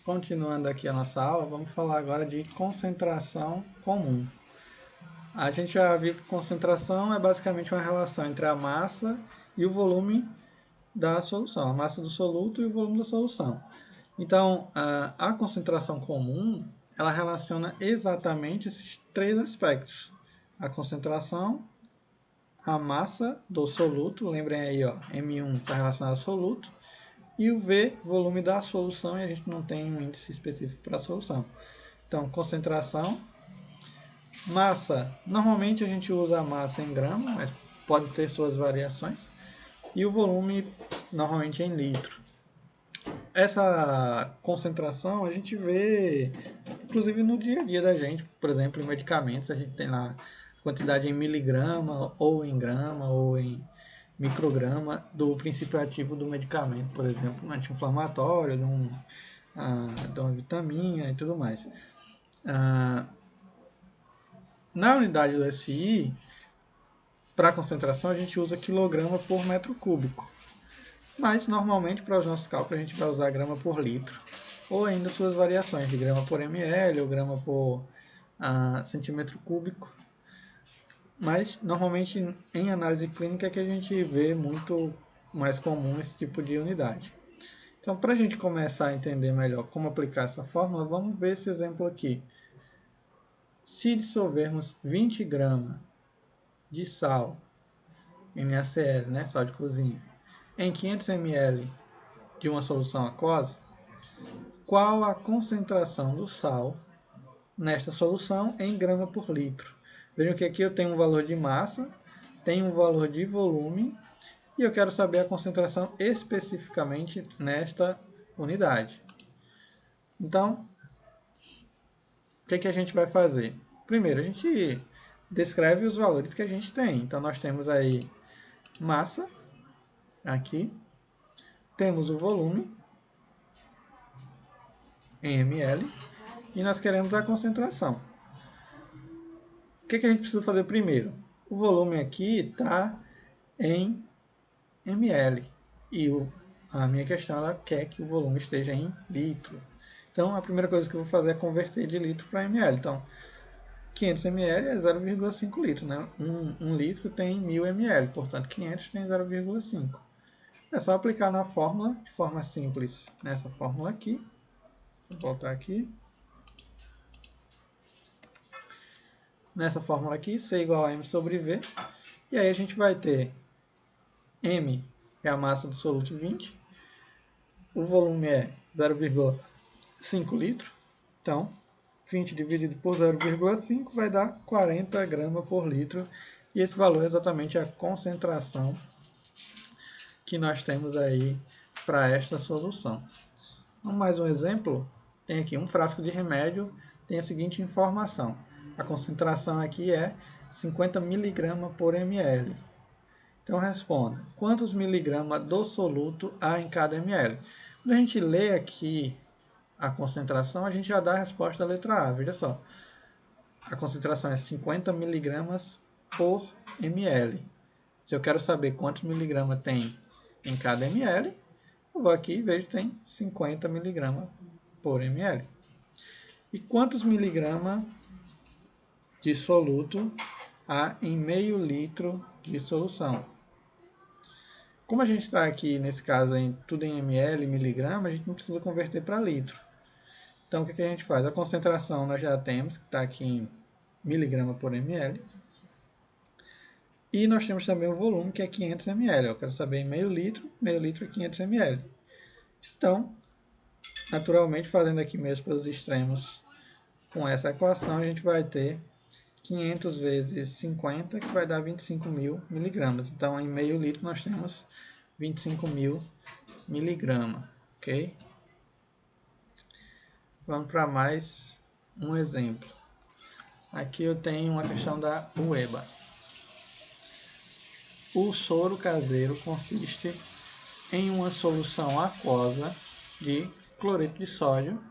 Continuando aqui a nossa aula, vamos falar agora de concentração comum. A gente já viu que concentração é basicamente uma relação entre a massa e o volume da solução, a massa do soluto e o volume da solução. Então, a concentração comum, ela relaciona exatamente esses três aspectos. A concentração, a massa do soluto, lembrem aí, ó, M1 está relacionado ao soluto, e o V, volume da solução, e a gente não tem um índice específico para a solução. Então, concentração. Massa, normalmente a gente usa a massa em grama, mas pode ter suas variações. E o volume, normalmente em litro. Essa concentração a gente vê, inclusive no dia a dia da gente, por exemplo, em medicamentos, a gente tem lá a quantidade em miligrama, ou em grama, ou em micrograma do princípio ativo do medicamento, por exemplo, um anti-inflamatório, de uma vitamina e tudo mais. Na unidade do SI, para concentração, a gente usa quilograma por metro cúbico. Mas, normalmente, para os nossos cálculos, a gente vai usar grama por litro. Ou ainda suas variações de grama por ml ou grama por centímetro cúbico. Mas, normalmente, em análise clínica é que a gente vê muito mais comum esse tipo de unidade. Então, para a gente começar a entender melhor como aplicar essa fórmula, vamos ver esse exemplo aqui. Se dissolvermos 20 gramas de sal, NaCl, né, sal de cozinha, em 500 ml de uma solução aquosa, qual a concentração do sal nesta solução em grama por litro? Vejam que aqui eu tenho um valor de massa, tenho um valor de volume, e eu quero saber a concentração especificamente nesta unidade. Então, o que a gente vai fazer? Primeiro, a gente descreve os valores que a gente tem. Então, nós temos aí massa, aqui, temos o volume, em ml, e nós queremos a concentração. O que a gente precisa fazer primeiro? O volume aqui está em ml, e a minha questão ela quer que o volume esteja em litro. Então, a primeira coisa que eu vou fazer é converter de litro para ml. Então, 500 ml é 0,5 litros, né? Um litro tem 1000 ml, portanto 500 tem 0,5. É só aplicar na fórmula, de forma simples, nessa fórmula aqui. Vou voltar aqui. Nessa fórmula aqui, C igual a M sobre V. E aí a gente vai ter M, que é a massa do soluto 20. O volume é 0,5 litros. Então, 20 dividido por 0,5 vai dar 40 gramas por litro. E esse valor é exatamente a concentração que nós temos aí para esta solução. Então, mais um exemplo, tem aqui um frasco de remédio, tem a seguinte informação. A concentração aqui é 50 mg por ml. Então responda, quantos miligramas do soluto há em cada ml? Quando a gente lê aqui a concentração, a gente já dá a resposta da letra A. Veja só, a concentração é 50 miligramas por ml. Se eu quero saber quantos miligramas tem em cada ml, eu vou aqui e vejo que tem 50 miligramas por ml. E quantos miligramas de soluto há em meio litro de solução? Como a gente está aqui, nesse caso, tudo em ml, miligrama, a gente não precisa converter para litro. Então, o que a gente faz? A concentração nós já temos, que está aqui em miligrama por ml. E nós temos também o volume, que é 500 ml. Eu quero saber em meio litro é 500 ml. Então, naturalmente, fazendo aqui mesmo pelos extremos, com essa equação, a gente vai ter 500 vezes 50, que vai dar 25.000 miligramas. Então, em meio litro, nós temos 25.000 miligramas. Ok? Vamos para mais um exemplo. Aqui eu tenho uma questão da UEBA. O soro caseiro consiste em uma solução aquosa de cloreto de sódio.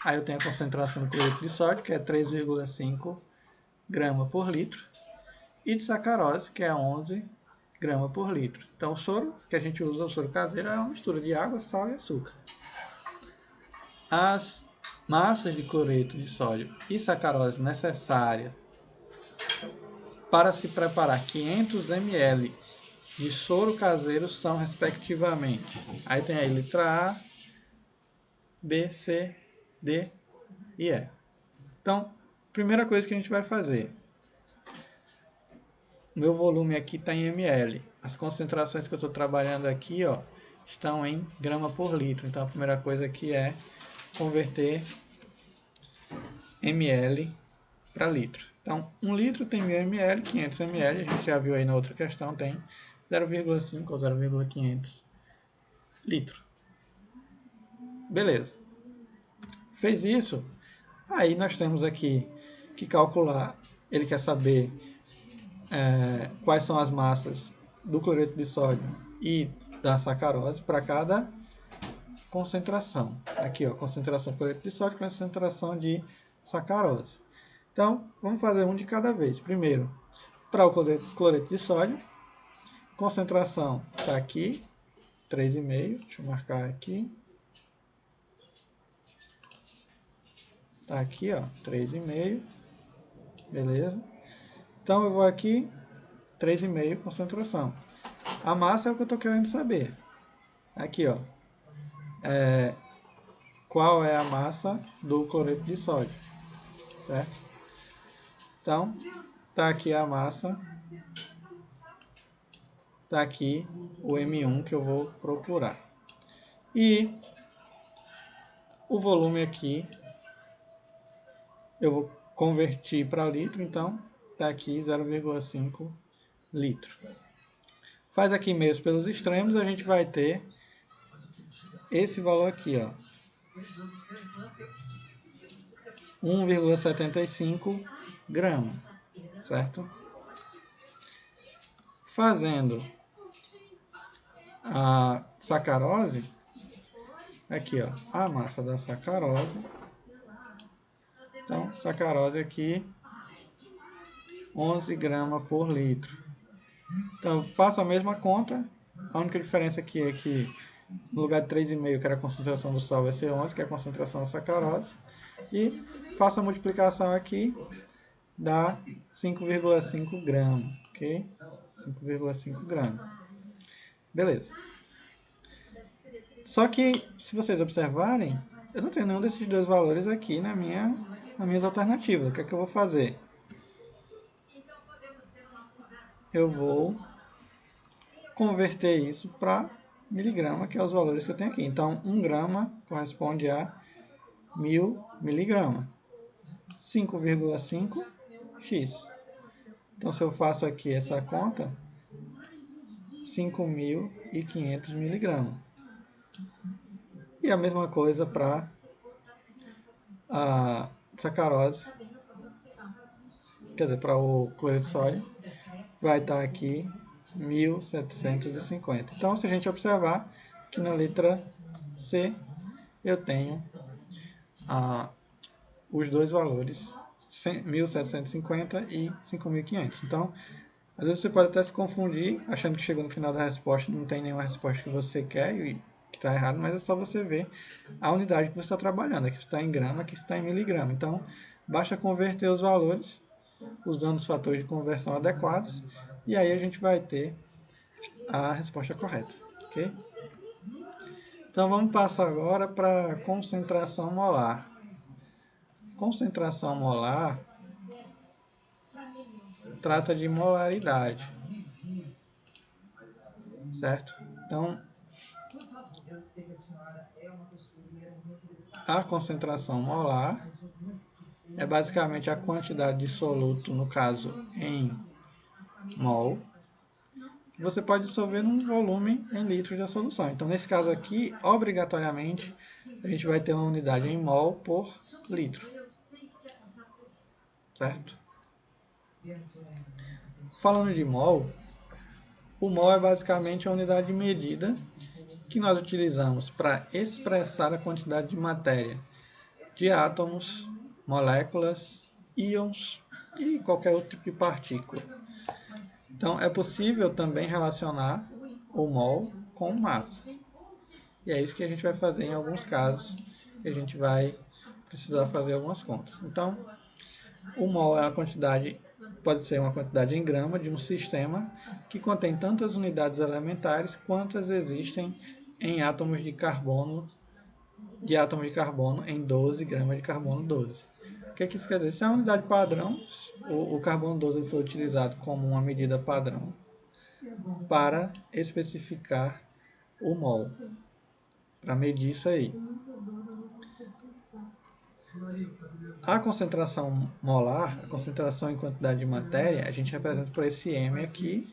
Aí eu tenho a concentração de cloreto de sódio, que é 3,5 gramas por litro, e de sacarose, que é 11 gramas por litro. Então, o soro que a gente usa, o soro caseiro, é uma mistura de água, sal e açúcar. as massas de cloreto de sódio e sacarose necessárias para se preparar 500 ml de soro caseiro são, respectivamente, aí tem aí letra A, B, C, D e E. Então, primeira coisa que a gente vai fazer, meu volume aqui está em ml. As concentrações que eu estou trabalhando aqui, ó, estão em grama por litro. Então, a primeira coisa aqui é converter ml para litro. Então, 1 litro tem 1000 ml, 500 ml, a gente já viu aí na outra questão, tem 0,5 ou 0,500 litro. Beleza. Fez isso, aí nós temos aqui que calcular, ele quer saber quais são as massas do cloreto de sódio e da sacarose para cada concentração. Aqui, ó, concentração de cloreto de sódio, concentração de sacarose. Então, vamos fazer um de cada vez. Primeiro, para o cloreto de sódio, concentração está aqui, 3,5. Deixa eu marcar aqui. Está aqui, ó, 3,5. Beleza? Então, eu vou aqui, 3,5 concentração. A massa é o que eu estou querendo saber. Aqui, ó. Qual é a massa do cloreto de sódio? Certo? Então, tá aqui a massa. Tá aqui o M1 que eu vou procurar. E o volume aqui eu vou converter para litro, então tá aqui 0,5 litro. Faz aqui mesmo pelos extremos, a gente vai ter esse valor aqui, ó. 1,75 gramas, certo? Fazendo a sacarose, aqui, ó, a massa da sacarose. Então, sacarose aqui, 11 gramas por litro. Então, eu faço a mesma conta. A única diferença aqui é que no lugar de 3,5, que era a concentração do sal, vai ser 11, que é a concentração da sacarose. E faço a multiplicação aqui, dá 5,5 gramas, ok? 5,5 gramas. Beleza. Só que, se vocês observarem, eu não tenho nenhum desses dois valores aqui nas minhas alternativas. O que é que eu vou fazer? Eu vou converter isso para miligrama, que é os valores que eu tenho aqui. Então, 1 grama corresponde a 1000 miligramas. 5,5 x. Então, se eu faço aqui essa conta, 5.500 miligramas. E a mesma coisa para a sacarose, quer dizer, para o cloreto de sódio, vai estar aqui 1.750. Então, se a gente observar, aqui na letra C, eu tenho os dois valores, 1.750 e 5.500. Então, às vezes você pode até se confundir, achando que chegou no final da resposta não tem nenhuma resposta que você quer e que está errado, mas é só você ver a unidade que você está trabalhando. Aqui está em grama, aqui está em miligrama. Então, basta converter os valores, usando os fatores de conversão adequados, e aí a gente vai ter a resposta correta, ok? Então, vamos passar agora para concentração molar. Concentração molar trata de molaridade, certo? Então, a concentração molar é basicamente a quantidade de soluto, no caso em mol, que você pode dissolver num volume em litros da solução. Então, nesse caso aqui, obrigatoriamente, a gente vai ter uma unidade em mol por litro, certo? Falando de mol, o mol é basicamente a unidade de medida que nós utilizamos para expressar a quantidade de matéria, de átomos, moléculas, íons e qualquer outro tipo de partícula. Então, é possível também relacionar o mol com massa. E é isso que a gente vai fazer em alguns casos e a gente vai precisar fazer algumas contas. Então, o mol é a quantidade, pode ser uma quantidade em grama de um sistema que contém tantas unidades elementares quantas existem em átomos de carbono em 12 gramas de carbono 12. O que isso quer dizer? Se é uma unidade padrão, o carbono 12 foi utilizado como uma medida padrão para especificar o mol, para medir isso aí. A concentração molar, a concentração em quantidade de matéria, a gente representa por esse M aqui,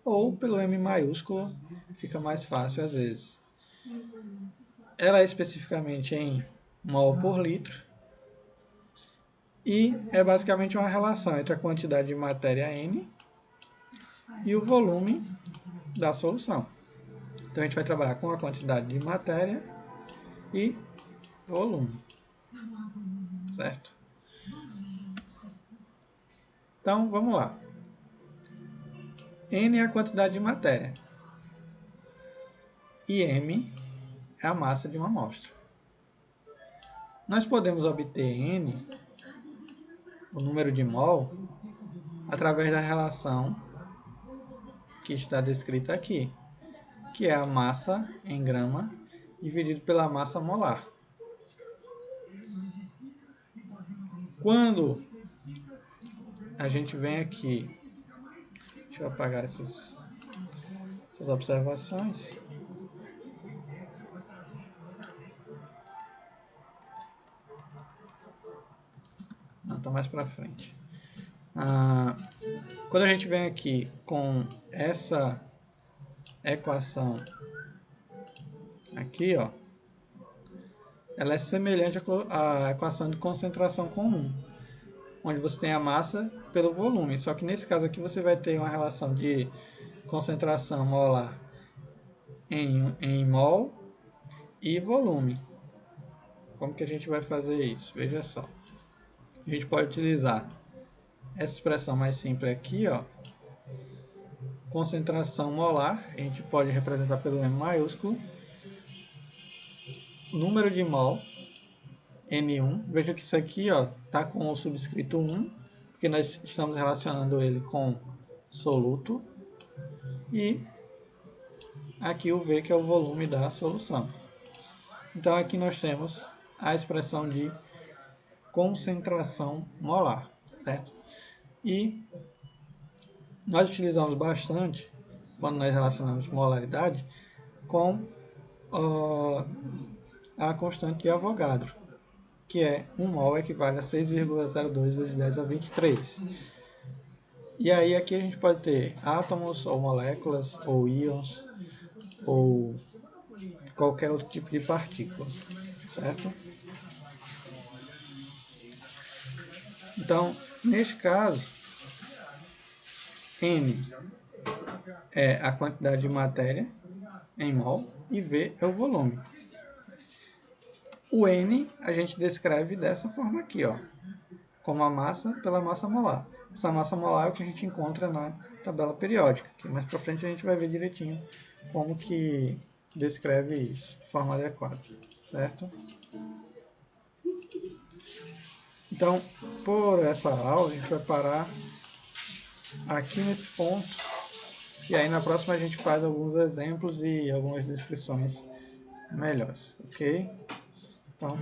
ou pelo M maiúsculo, fica mais fácil às vezes. Ela é especificamente em mol por litro, e é basicamente uma relação entre a quantidade de matéria N e o volume da solução. Então a gente vai trabalhar com a quantidade de matéria e volume, certo? Então vamos lá. N é a quantidade de matéria e M é a massa de uma amostra. Nós podemos obter N, o número de mol, através da relação que está descrita aqui, que é a massa em grama dividido pela massa molar. Quando a gente vem aqui, deixa eu apagar essas observações. Não, está mais para frente. Quando a gente vem aqui com essa equação aqui, ó, ela é semelhante à equação de concentração comum, onde você tem a massa pelo volume. Só que nesse caso aqui você vai ter uma relação de concentração molar em mol e volume. Como que a gente vai fazer isso? Veja só. A gente pode utilizar essa expressão mais simples aqui, ó. Concentração molar, a gente pode representar pelo M maiúsculo. Número de mol, M1. Veja que isso aqui está com o subscrito 1, porque nós estamos relacionando ele com soluto. E aqui o V, que é o volume da solução. Então aqui nós temos a expressão de concentração molar, certo? E nós utilizamos bastante, quando nós relacionamos molaridade, com a constante de Avogadro, que é 1 mol equivale a 6,02 vezes 10 a 23. E aí aqui a gente pode ter átomos, ou moléculas, ou íons, ou qualquer outro tipo de partícula, certo? Então, neste caso, N é a quantidade de matéria em mol e V é o volume. O N a gente descreve dessa forma aqui, ó, como a massa pela massa molar. Essa massa molar é o que a gente encontra na tabela periódica, que mais para frente a gente vai ver direitinho como que descreve isso de forma adequada, certo? Então, por essa aula, a gente vai parar aqui nesse ponto, e aí na próxima a gente faz alguns exemplos e algumas descrições melhores, ok? Então,